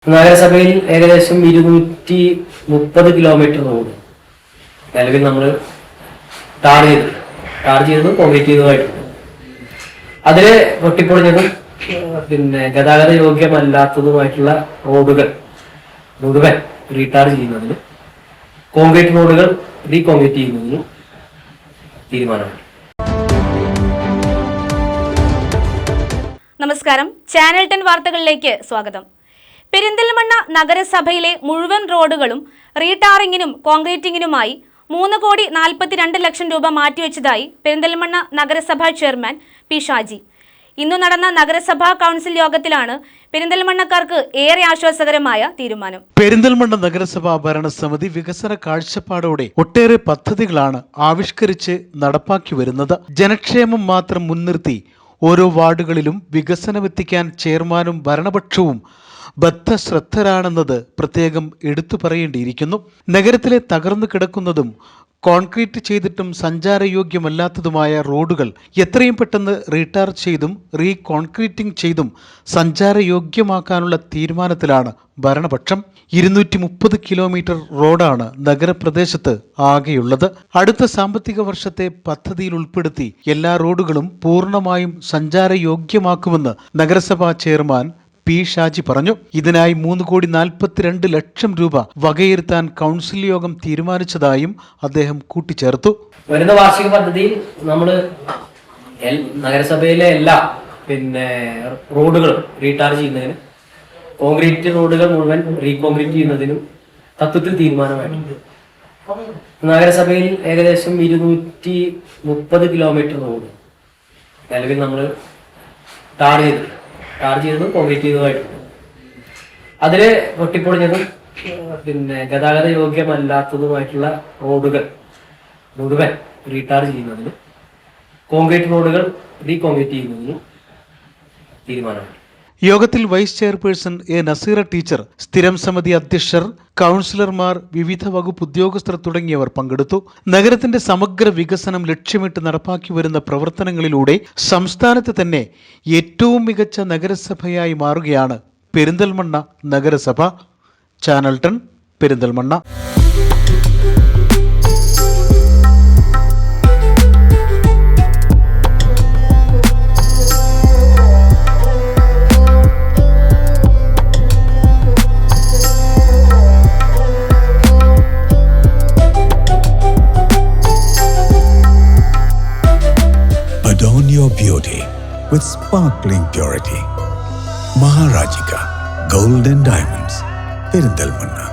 നഗരസഭയിൽ ഏകദേശം 230 kilometre road നിലവിൽ നമ്മൾ ടാർ ചെയ്തതും കോൺക്രീറ്റ് ചെയ്തതുമായിട്ടുണ്ട്. അതില് പൊട്ടിപ്പൊളിഞ്ഞതും ഗതാഗത യോഗ്യമല്ലാത്തതുമായിട്ടുള്ള റോഡുകൾ മുഴുവൻ റീടാർ ചെയ്യുന്നതിന്, കോൺക്രീറ്റ് റോഡുകൾ റീകോൺക്രീറ്റ് ചെയ്യുന്നതിനും തീരുമാനമായി. നമസ്കാരം, ചാനൽ 10 വാർത്തകളിലേക്ക് സ്വാഗതം. പെരിന്തൽമണ്ണ നഗരസഭയിലെ മുഴുവൻ റോഡുകളും റീടാറിങ്ങിനും കോൺക്രീറ്റിങ്ങിനുമായി 3,42,00,000 രൂപ മാറ്റിവെച്ചതായി പെരിന്തൽമണ്ണ നഗരസഭാ ചെയർമാൻ പി ഷാജി. ഇന്നു നടന്ന നഗരസഭാ കൗൺസിൽ യോഗത്തിലാണ് പെരിന്തൽമണ്ണക്കാർക്ക് ഏറെ ആശ്വാസകരമായ തീരുമാനം. പെരിന്തൽമണ്ണ നഗരസഭാ ഭരണസമിതി വികസന കാഴ്ചപ്പാടോടെ ഒട്ടേറെ പദ്ധതികളാണ് ആവിഷ്കരിച്ച് നടപ്പാക്കി വരുന്നത്. ജനക്ഷേമം മാത്രം മുൻനിർത്തി ഓരോ വാർഡുകളിലും വികസനമെത്തിക്കാൻ ചെയർമാനും ഭരണപക്ഷവും ബദ്ധശ്രദ്ധരാണെന്നത് പ്രത്യേകം എടുത്തു പറയേണ്ടിയിരിക്കുന്നു. നഗരത്തിലെ തകർന്നു കിടക്കുന്നതും കോൺക്രീറ്റ് ചെയ്തിട്ടും സഞ്ചാരയോഗ്യമല്ലാത്തതുമായ റോഡുകൾ എത്രയും പെട്ടെന്ന് റീടാർ ചെയ്തും റീകോൺക്രീറ്റിംഗ് ചെയ്തും സഞ്ചാരയോഗ്യമാക്കാനുള്ള തീരുമാനത്തിലാണ് ഭരണപക്ഷം. 230 കിലോമീറ്റർ റോഡാണ് നഗരപ്രദേശത്ത് ആകെയുള്ളത്. അടുത്ത സാമ്പത്തിക വർഷത്തെ പദ്ധതിയിൽ ഉൾപ്പെടുത്തി എല്ലാ റോഡുകളും പൂർണ്ണമായും സഞ്ചാരയോഗ്യമാക്കുമെന്ന് നഗരസഭാ ചെയർമാൻ പി ഷാജി പറഞ്ഞു. ഇതിനായി 3,42,00,000 രൂപ വകയിരുത്താൻ കൗൺസിൽ യോഗം തീരുമാനിച്ചതായും അദ്ദേഹം കൂട്ടിച്ചേർത്തു. വരുന്ന വാർഷിക പദ്ധതിയിൽ നമ്മൾ നഗരസഭയിലെ എല്ലാ റോഡുകളും റീടാർ ചെയ്യുന്നതിന്, കോൺക്രീറ്റ് റോഡുകൾ മുഴുവൻ റീകോൺക്രീറ്റ് ചെയ്യുന്നതിനും തത്വത്തിൽ തീരുമാനമായിട്ടുണ്ട്. നഗരസഭയിൽ ഏകദേശം 230 കിലോമീറ്റർ റോഡ് നിലവിൽ നമ്മൾ ടാർ ചെയ്തതും കോൺക്രീറ്റ് ചെയ്തതുമായിട്ടുണ്ട്. അതില് പൊട്ടിപ്പൊളിഞ്ഞതും ഗതാഗത യോഗ്യമല്ലാത്തതുമായിട്ടുള്ള റോഡുകൾ മുഴുവൻ റീടാർ ചെയ്യുന്നതിന്, കോൺക്രീറ്റ് റോഡുകൾ റീകോൺക്രീറ്റ് ചെയ്യുന്നതിനും തീരുമാനമായി. യോഗത്തിൽ vice chairperson A Naseera teacher, സ്ഥിരം സമിതി അധ്യക്ഷർ, കൗൺസിലർമാർ, വിവിധ വകുപ്പ് ഉദ്യോഗസ്ഥർ തുടങ്ങിയവർ പങ്കെടുത്തു. നഗരത്തിന്റെ സമഗ്ര വികസനം ലക്ഷ്യമിട്ട് നടപ്പാക്കി വരുന്ന പ്രവർത്തനങ്ങളിലൂടെ സംസ്ഥാനത്ത് തന്നെ ഏറ്റവും മികച്ച നഗരസഭയായി മാറുകയാണ് പെരിന്തൽമണ്ണ നഗരസഭ. Channel 10 Perinthalmanna. Adorn your beauty with sparkling purity. Maharajika Gold and Diamonds, Perindalmanna.